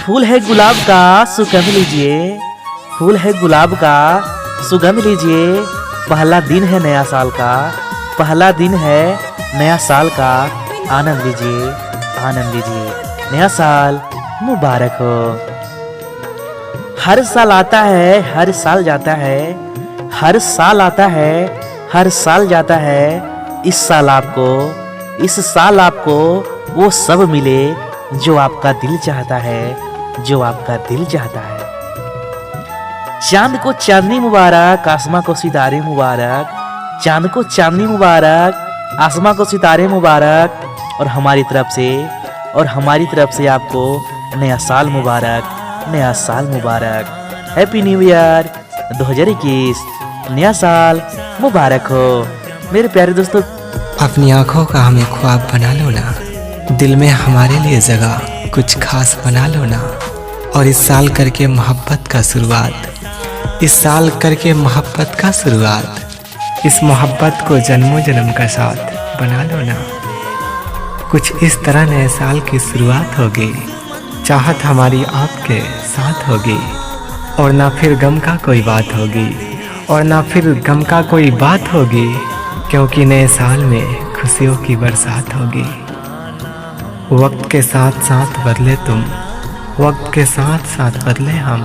फूल है गुलाब का सुगंध लीजिए, फूल है गुलाब का सुगंध लीजिए। पहला दिन है नया साल का, पहला दिन है नया साल का। आनंद लीजिए, आनंद लीजिए। नया साल मुबारक हो। हर साल आता है, हर साल जाता है, हर साल आता है, हर साल जाता है। इस साल आपको वो सब मिले जो आपका दिल चाहता है, जो आपका दिल चाहता है। चांद को चांदनी मुबारक, आसमां को सितारे मुबारक। चांद को चांदनी मुबारक, आसमां को सितारे मुबारक। और हमारी तरफ से आपको नया साल मुबारक, नया साल मुबारक। हैप्पी न्यू ईयर 2021, नया साल मुबारक हो। मेरे प्यारे दोस्तों, अपनी आंखों का हमें ख्वाब बना लो ना, दिल में हमारे लिए जगह कुछ खास बना लो ना। और इस साल करके मोहब्बत का शुरुआत, इस साल करके मोहब्बत का शुरुआत। इस मोहब्बत को जन्मों जन्म का साथ बना लो ना। कुछ इस तरह नए साल की शुरुआत होगी, चाहत हमारी आपके साथ होगी। और ना फिर गम का कोई बात होगी, और ना फिर गम का कोई बात होगी। क्योंकि नए साल में खुशियों की बरसात होगी। वक्त के साथ साथ बदले तुम, वक्त के साथ साथ बदले हम।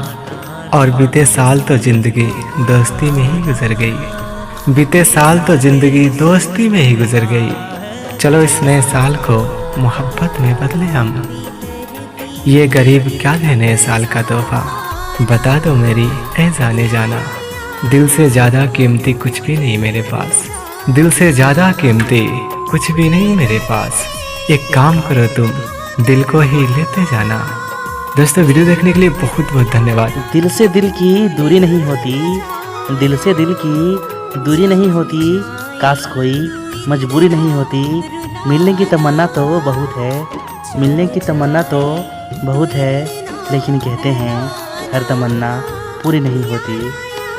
और बीते साल तो जिंदगी दोस्ती में ही गुजर गई, बीते साल तो जिंदगी दोस्ती में ही गुजर गई। चलो इस नए साल को मोहब्बत में बदले हम। ये गरीब क्या है नए साल का तोहफा, बता दो मेरी ऐ जाने जाना। दिल से ज़्यादा कीमती कुछ भी नहीं मेरे पास, दिल से ज़्यादा कीमती कुछ भी नहीं मेरे पास। एक काम करो तुम, दिल को ही लेते जाना। दोस्तों, वीडियो देखने के लिए बहुत बहुत धन्यवाद। दिल से दिल की दूरी नहीं होती, दिल से दिल की दूरी नहीं होती। काश कोई मजबूरी नहीं होती। मिलने की तमन्ना तो बहुत है, मिलने की तमन्ना तो बहुत है। लेकिन कहते हैं हर तमन्ना पूरी नहीं होती,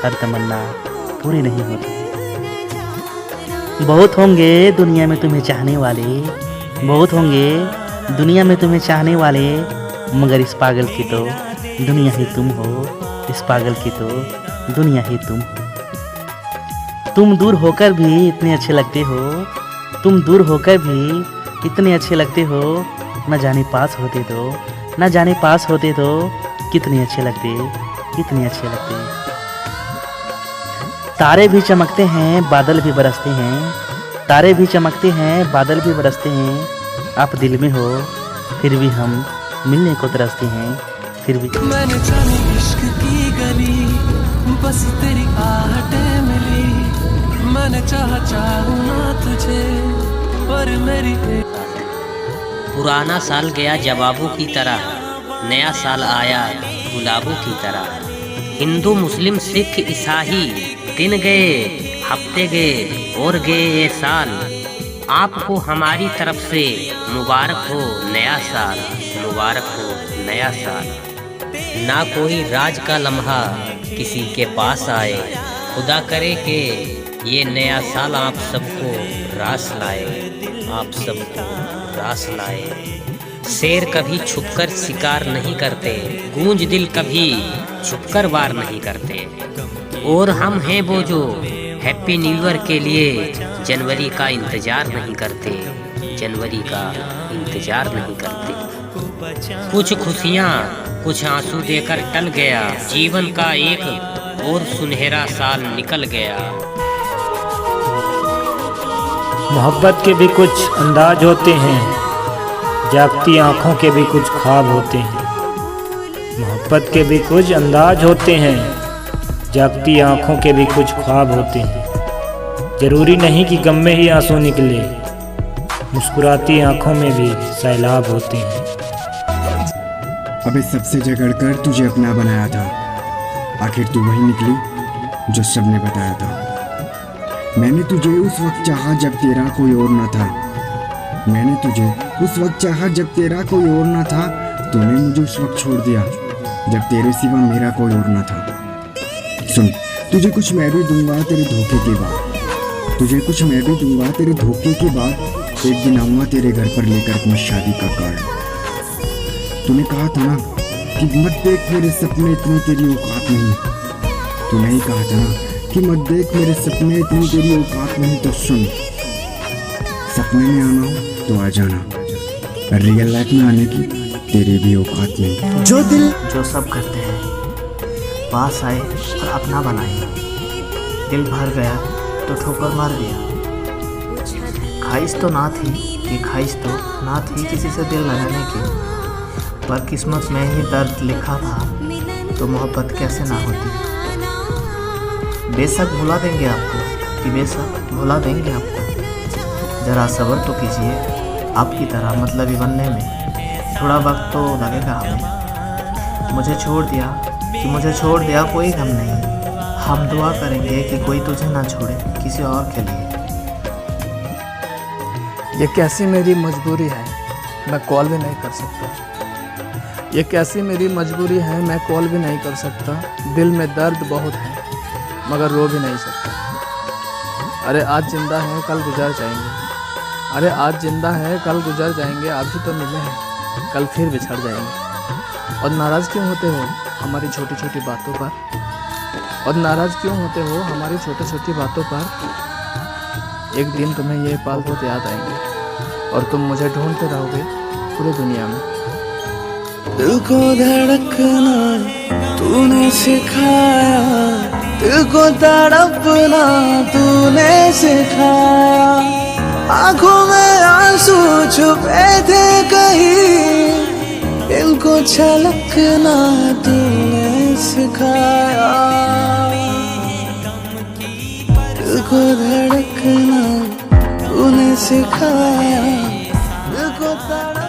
हर तमन्ना पूरी नहीं होती। बहुत होंगे दुनिया में तुम्हें चाहने वाले, बहुत होंगे दुनिया में तुम्हें चाहने वाले। मगर इस पागल की तो दुनिया ही तुम हो, इस पागल की तो दुनिया ही तुम हो। तुम दूर होकर भी इतने अच्छे लगते हो, तुम दूर होकर भी इतने अच्छे लगते हो। न जाने पास होते तो, न जाने पास होते तो कितने अच्छे लगते, कितने अच्छे लगते। तारे भी चमकते हैं, बादल भी बरसते हैं, तारे भी चमकते हैं, बादल भी बरसते हैं। आप दिल में हो फिर भी हम मिलने को तरसते हैं, फिर भी। मैंने जानी इश्क की गली, बस तेरी आहटें मिली। मैंने चाहूं ना तुझे, पर मेरी पुराना साल गया जवाबों की तरह, नया साल आया गुलाबों की तरह। हिंदू मुस्लिम सिख ईसाई दिन गए, हफ्ते गए और गए ये साल। आपको हमारी तरफ से मुबारक हो नया साल, मुबारक हो नया साल। ना कोई राज का लम्हा किसी के पास आए, खुदा करे कि ये नया साल आप सबको रास लाए, आप सबको रास लाए। शेर कभी छुपकर शिकार नहीं करते, गूंज दिल कभी छुपकर वार नहीं करते। और हम हैं वो जो हैप्पी न्यू ईयर के लिए जनवरी का इंतजार नहीं करते, जनवरी का इंतजार नहीं करते। कुछ खुशियाँ कुछ आंसू देकर टल गया, जीवन का एक और सुनहरा साल निकल गया। मोहब्बत के भी कुछ अंदाज होते हैं, जागती आँखों के भी कुछ ख्वाब होते हैं। मोहब्बत के भी कुछ अंदाज होते हैं, जागती आँखों के भी कुछ ख्वाब होते हैं। ज़रूरी नहीं कि गम में ही आंसू निकले, मुस्कुराती आँखों में भी सैलाब होते हैं। अबे सबसे झगड़कर तुझे अपना बनाया था, आखिर तू वही निकली जो सबने बताया था। मैंने तुझे उस वक्त चाहा जब तेरा कोई और न था, मैंने तुझे उस वक्त चाहा जब तेरा कोई और न था। तूने मुझे उस वक्त छोड़ दिया जब तेरे सिवा मेरा कोई और न था। सुन, तुझे कुछ मैं भी दूंगा तेरे धोखे के बाद, तुझे कुछ मैं भी दूंगा तेरे धोखे के बाद। एक दिन आऊँगा तेरे घर पर लेकर अपनी शादी का कार्ड। तूने कहा था ना कि कि मत देख मेरे सपने इतनी तेरी औकात नहीं। तू नहीं कहा था ना कि मत देख मेरे सपने इतनी तेरी औकात नहीं। तो सुन, सपने में आना हो तो आ जाना, रियल लाइफ में आने की तेरी भी औकात नहीं। जो सब करते हैं पास आए और अपना बनाए, दिल भर गया तो ठोकर मार दिया। ख्वाहिश तो ना थी किसी से दिल लगाने की, पर किस्मत में ही दर्द लिखा था तो मोहब्बत कैसे ना होती। बेशक भुला देंगे आपको, ज़रा सब्र तो कीजिए। आपकी तरह मतलबी बनने में थोड़ा वक्त तो लगेगा हमें। मुझे छोड़ दिया कोई गम नहीं, हम दुआ करेंगे कि कोई तुझे ना छोड़े किसी और के लिए। ये कैसी मेरी मजबूरी है, मैं कॉल भी नहीं कर सकता। ये कैसी मेरी मजबूरी है, मैं कॉल भी नहीं कर सकता। दिल में दर्द बहुत है मगर रो भी नहीं सकता। अरे आज जिंदा है कल गुजर जाएंगे, अभी तो मिले हैं कल फिर बिछड़ जाएंगे। और नाराज़ क्यों होते हो हमारी छोटी छोटी बातों पर? एक दिन तुम्हें ये पल बहुत याद आएंगे और तुम मुझे ढूंढते रहोगे पूरी दुनिया में। दिल को धड़कना तूने सिखाया, दिल को तड़पना तूने सिखाया। आंखों में आंसू छुपे थे कहीं, दिल को छलकना तूने सिखाया। दिल को धड़कना तूने सिखाया, दिल को तड़पना।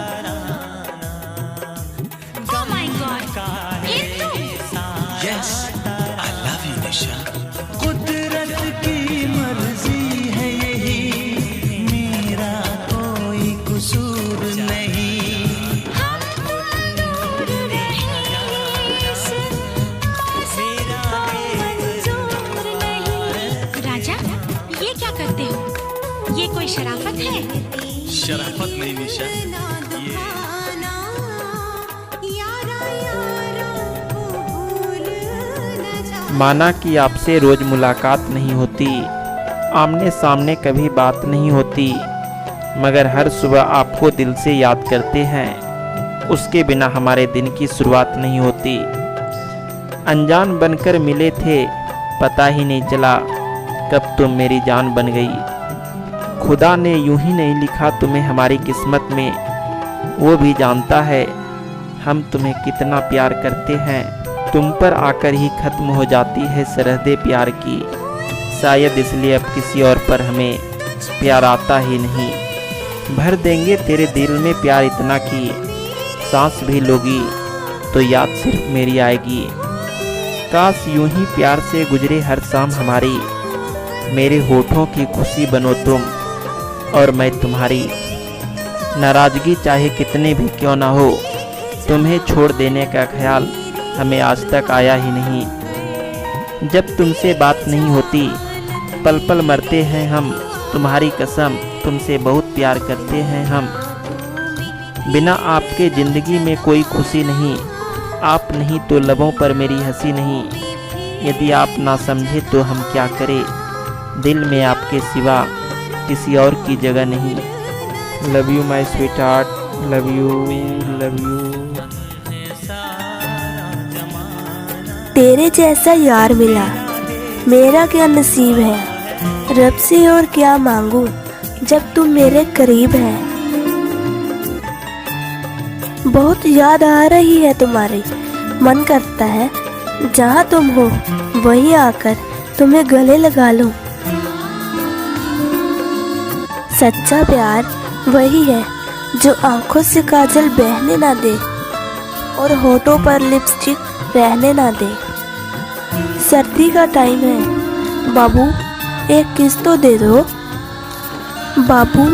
कुदरत की मर्जी है यही, मेरा कोई कसूर नहीं। राजा, ये क्या करते हो? ये कोई शराफत है? शराफत नहीं निशा, माना कि आपसे रोज मुलाकात नहीं होती, आमने सामने कभी बात नहीं होती, मगर हर सुबह आपको दिल से याद करते हैं। उसके बिना हमारे दिन की शुरुआत नहीं होती। अनजान बनकर मिले थे, पता ही नहीं चला कब तुम मेरी जान बन गई। खुदा ने यूं ही नहीं लिखा तुम्हें हमारी किस्मत में, वो भी जानता है हम तुम्हें कितना प्यार करते हैं। तुम पर आकर ही खत्म हो जाती है सरहदे प्यार की, शायद इसलिए अब किसी और पर हमें प्यार आता ही नहीं। भर देंगे तेरे दिल में प्यार इतना कि सांस भी लोगी तो याद सिर्फ मेरी आएगी। काश यूं ही प्यार से गुजरे हर शाम हमारी, मेरे होठों की खुशी बनो तुम और मैं तुम्हारी। नाराज़गी चाहे कितने भी क्यों ना हो, तुम्हें छोड़ देने का ख्याल हमें आज तक आया ही नहीं। जब तुमसे बात नहीं होती पल पल मरते हैं हम, तुम्हारी कसम तुमसे बहुत प्यार करते हैं हम। बिना आपके ज़िंदगी में कोई खुशी नहीं, आप नहीं तो लबों पर मेरी हंसी नहीं। यदि आप ना समझे तो हम क्या करें, दिल में आपके सिवा किसी और की जगह नहीं। Love you my sweet heart, love you. तेरे जैसा यार मिला, मेरा क्या नसीब है। रब से और क्या मांगू जब तुम मेरे करीब है। बहुत याद आ रही है तुम्हारी, मन करता है जहाँ तुम हो वहीं आकर तुम्हें गले लगा लूं। सच्चा प्यार वही है जो आंखों से काजल बहने ना दे और होठों पर लिपस्टिक रहने ना दे। सर्दी का टाइम है, बाबू एक किस तो दे दो। बाबू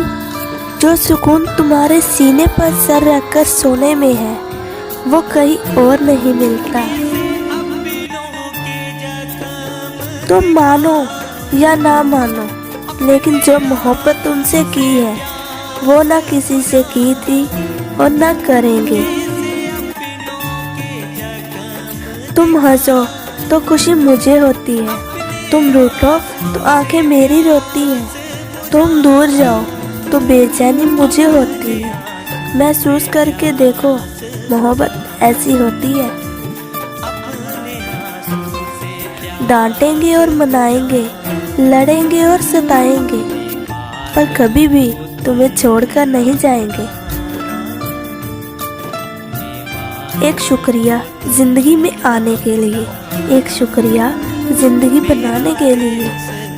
जो सुकून तुम्हारे सीने पर सर रखकर सोने में है वो कहीं और नहीं मिलता। तुम मानो या ना मानो, लेकिन जो मोहब्बत तुमसे की है वो ना किसी से की थी और ना करेंगे। तुम हंसो तो खुशी मुझे होती है, तुम रूठो तो आंखें मेरी रोती हैं, तुम दूर जाओ तो बेचैनी मुझे होती है। महसूस करके देखो, मोहब्बत ऐसी होती है। डांटेंगे और मनाएंगे, लड़ेंगे और सताएंगे, पर कभी भी तुम्हें छोड़कर नहीं जाएंगे। एक शुक्रिया जिंदगी में आने के लिए, एक शुक्रिया जिंदगी बनाने के लिए।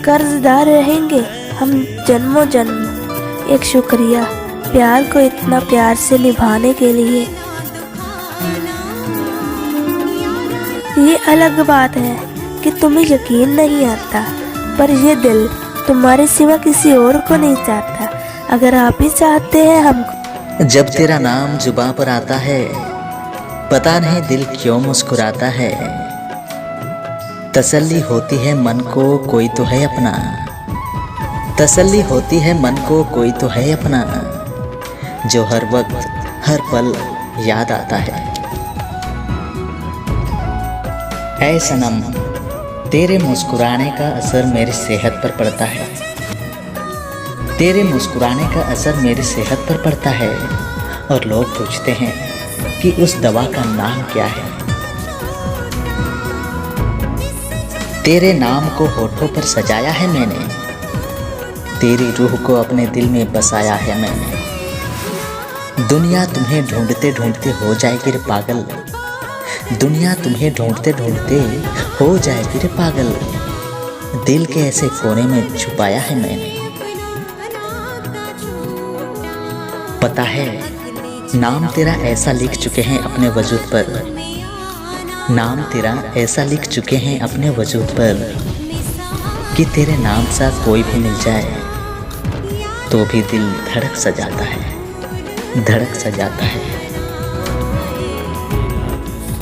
कर्जदार रहेंगे हम जन्मों जन्म। एक शुक्रिया प्यार को इतना प्यार से निभाने के लिए। ये अलग बात है कि तुम्हें यकीन नहीं आता, पर ये दिल तुम्हारे सिवा किसी और को नहीं चाहता। अगर आप ही चाहते हैं हमको। जब तेरा नाम जुबां पर आता है, पता नहीं दिल क्यों मुस्कुराता है। तसल्ली होती है मन को कोई तो है अपना, तसल्ली होती है मन को कोई तो है अपना, जो हर वक्त हर पल याद आता है। ऐ सनम, तेरे मुस्कुराने का असर मेरी सेहत पर पड़ता है, तेरे मुस्कुराने का असर मेरी सेहत पर पड़ता है। और लोग पूछते हैं कि उस दवा का नाम क्या है। तेरे नाम को होठों पर सजाया है मैंने, तेरी रूह को अपने दिल में बसाया है मैंने। दुनिया तुम्हें ढूंढते ढूंढते हो जाएगी रे पागल, दुनिया तुम्हें ढूंढते ढूंढते हो जाएगी रे पागल। दिल के ऐसे कोने में छुपाया है मैंने। पता है नाम तेरा ऐसा लिख चुके हैं अपने वजूद पर, नाम तेरा ऐसा लिख चुके हैं अपने वजूद पर, कि तेरे नाम सा कोई भी मिल जाए तो भी दिल धड़क सा जाता है, धड़क सा जाता है।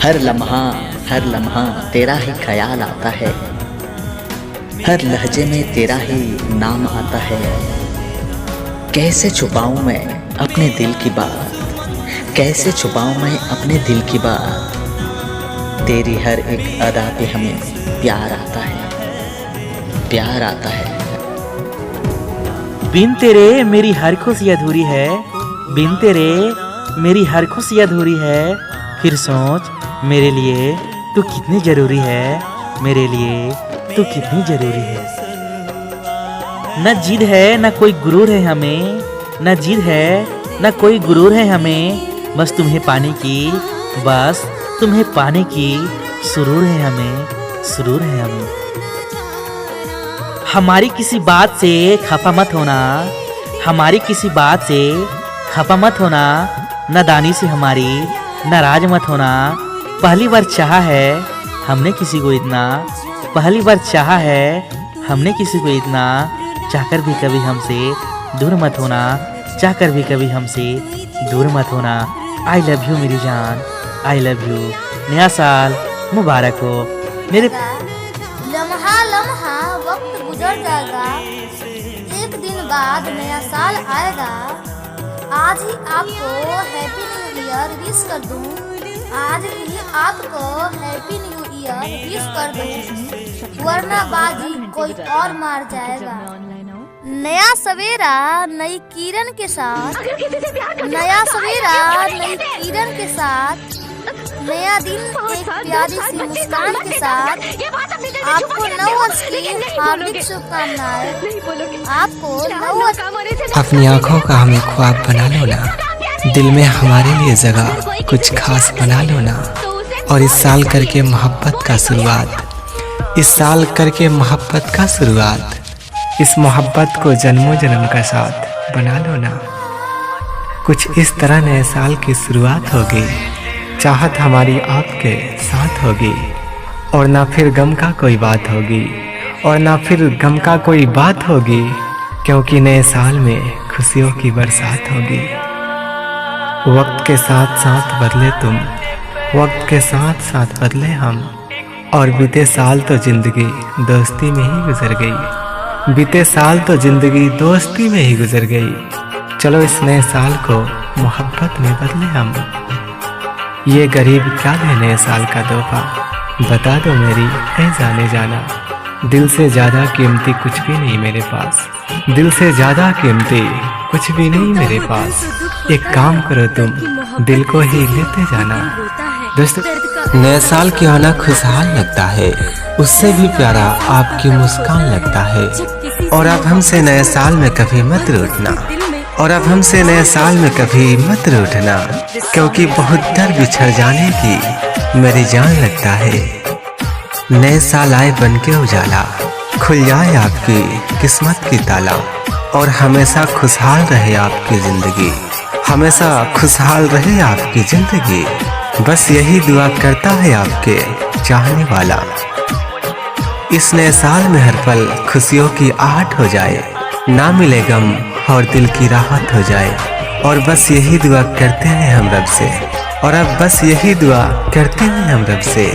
हर लम्हा तेरा ही ख्याल आता है, हर लहजे में तेरा ही नाम आता है। कैसे छुपाऊं मैं अपने दिल की बात, कैसे छुपाऊं मैं अपने दिल की बात। तेरी हर एक अदा पे हमें प्यार आता है, प्यार आता है। बिन तेरे मेरी हर खुशी अधूरी है, बिन तेरे मेरी हर खुशी अधूरी है। फिर सोच मेरे लिए तू कितनी जरूरी है, मेरे लिए तू कितनी जरूरी है। न जिद है न कोई गुरूर है हमें, न जिद है न कोई गुरूर है हमें। बस तुम्हें पाने की, बस तुम्हें पाने की सुरूर है हमें, सुरूर है हमें। हमारी किसी बात से खफा मत होना, हमारी किसी बात से खफा मत होना। नादानी से हमारी नाराज मत होना। पहली बार चाहा है हमने किसी को इतना, पहली बार चाहा है हमने किसी को इतना। चाहकर भी कभी हमसे दूर मत होना, चाहकर भी कभी हमसे दूर मत होना। आई लव यू मेरी जान, आई लव यू। नया साल मुबारक हो मेरे। लम्हा लम्हा वक्त गुजर जाएगा, एक दिन बाद नया साल आएगा। आज ही आपको हैप्पी न्यू ईयर विश कर दूं, आज ही आपको हैप्पी न्यू ईयर विश कर दूं, वरना बाजी कोई और मार जाएगा। नया सवेरा नई किरण के साथ, नया सवेरा नई किरण के साथ, नया दिन एक प्यारी सी मुस्कान के साथ। आपको नव वर्ष की हार्दिक शुभकामनाएं, आपको नव वर्ष। अपनी आंखों का हमें ख्वाब बना लो ना, दिल में हमारे लिए जगह कुछ खास बना लो ना। और इस साल करके मोहब्बत का शुरुआत, इस साल करके मोहब्बत का शुरुआत, इस मोहब्बत को जन्मों जन्म का साथ बना लो ना। कुछ इस तरह नए साल की शुरुआत होगी, चाहत हमारी आपके साथ होगी। और ना फिर गम का कोई बात होगी, और ना फिर गम का कोई बात होगी, क्योंकि नए साल में खुशियों की बरसात होगी। वक्त के साथ साथ बदले तुम, वक्त के साथ साथ बदले हम। और बीते साल तो जिंदगी दोस्ती में ही गुजर गई, बीते साल तो जिंदगी दोस्ती में ही गुजर गई। चलो इस नए साल को मोहब्बत में बदले हम। ये गरीब क्या है नए साल का तोहफा, बता दो मेरी ऐ जाने जाना, दिल से ज़्यादा कीमती कुछ भी नहीं मेरे पास, दिल से ज़्यादा कीमती कुछ भी नहीं मेरे पास। एक काम करो तुम दिल को ही लेते जाना। दोस्तों, नया साल के आना खुशहाल लगता है, उससे भी प्यारा आपकी मुस्कान लगता है। और अब हमसे नए साल में कभी मत रूठना, और अब हमसे नए साल में कभी मत रूठना, क्योंकि बहुत डर बिछड़ जाने की मेरी जान लगता है। नए साल आए बन के उजाला, खुल जाए आपकी किस्मत की ताला, और हमेशा खुशहाल रहे आपकी जिंदगी, हमेशा खुशहाल रहे आपकी जिंदगी। बस यही दुआ करता है आपके चाहने वाला। इस नए साल में हर पल खुशियों की आहट हो जाए, ना मिले गम और दिल की राहत हो जाए। और बस यही दुआ करते हैं हम रब से, और अब बस यही दुआ करते हैं हम रब से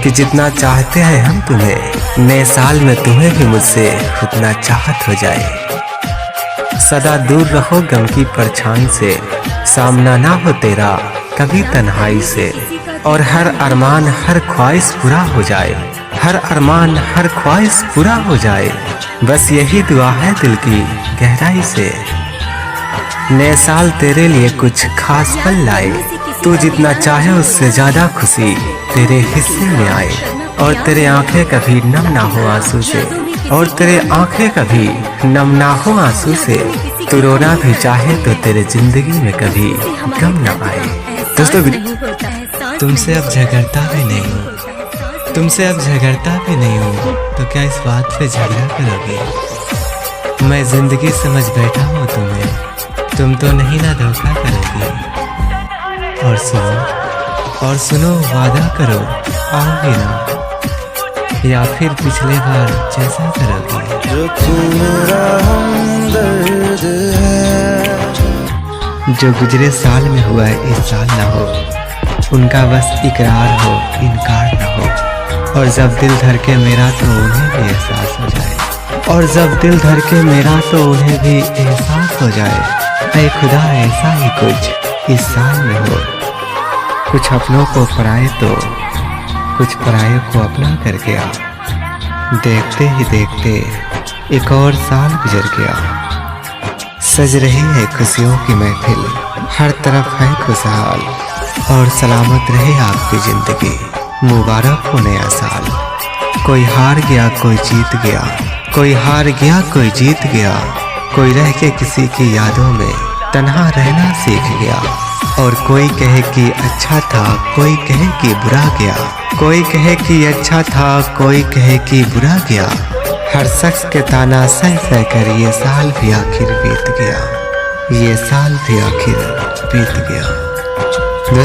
कि जितना चाहते हैं हम तुम्हें, नए साल में तुम्हें भी मुझसे उतना चाहत हो जाए। सदा दूर रहो गम की परछाई से, सामना ना हो तेरा कभी तन्हाई से। और हर अरमान हर ख्वाहिश पूरा हो जाए, हर अरमान हर ख्वाहिश पूरा हो जाए। बस यही दुआ है दिल की गहराई से। नए साल तेरे लिए कुछ खास पल लाए, तू जितना चाहे उससे ज्यादा खुशी तेरे हिस्से में आए। और तेरे आंखें कभी नम ना हो आंसू से, और तेरे आंखें कभी नम ना हो आंसू से। तू रोना भी चाहे तो तेरे जिंदगी में कभी गम ना आए। दोस्तों, तुमसे अब झगड़ता भी नहीं हूँ, तुमसे अब झगड़ता भी नहीं हूँ, तो क्या इस बात पे झगड़ा करोगे? मैं जिंदगी समझ बैठा हूँ तुम्हें, तुम तो नहीं ना धोखा करोगे। और सुनो वादा करो आओगे ना, या फिर पिछले बार जैसा करोगे। जो तू मेरा हमदर्द है, जो गुजरे साल में हुआ है इस साल ना हो, उनका बस इकरार हो इनकार ना हो। और जब दिल धड़के मेरा तो उन्हें भी एहसास हो जाए, और जब दिल धड़के मेरा तो उन्हें भी एहसास हो जाए। ऐ खुदा ऐसा ही कुछ इस साल में हो, कुछ अपनों को पराए तो कुछ पराये को अपना कर गया। देखते ही देखते एक और साल गुजर गया। सज रही है खुशियों की महफिल, हर तरफ है खुशहाल, और सलामत रहे आपकी जिंदगी। मुबारक हो नया साल। कोई हार गया कोई जीत गया, कोई हार गया कोई जीत गया, कोई रह के किसी की यादों में तन्हा रहना सीख गया। और कोई कहे कि अच्छा था, कोई कहे कि बुरा गया, कोई कहे कि अच्छा था, कोई कहे कि बुरा गया। हर शख्स के ताना सह सह कर ये साल भी आखिर बीत गया, ये साल भी आखिर बीत गया।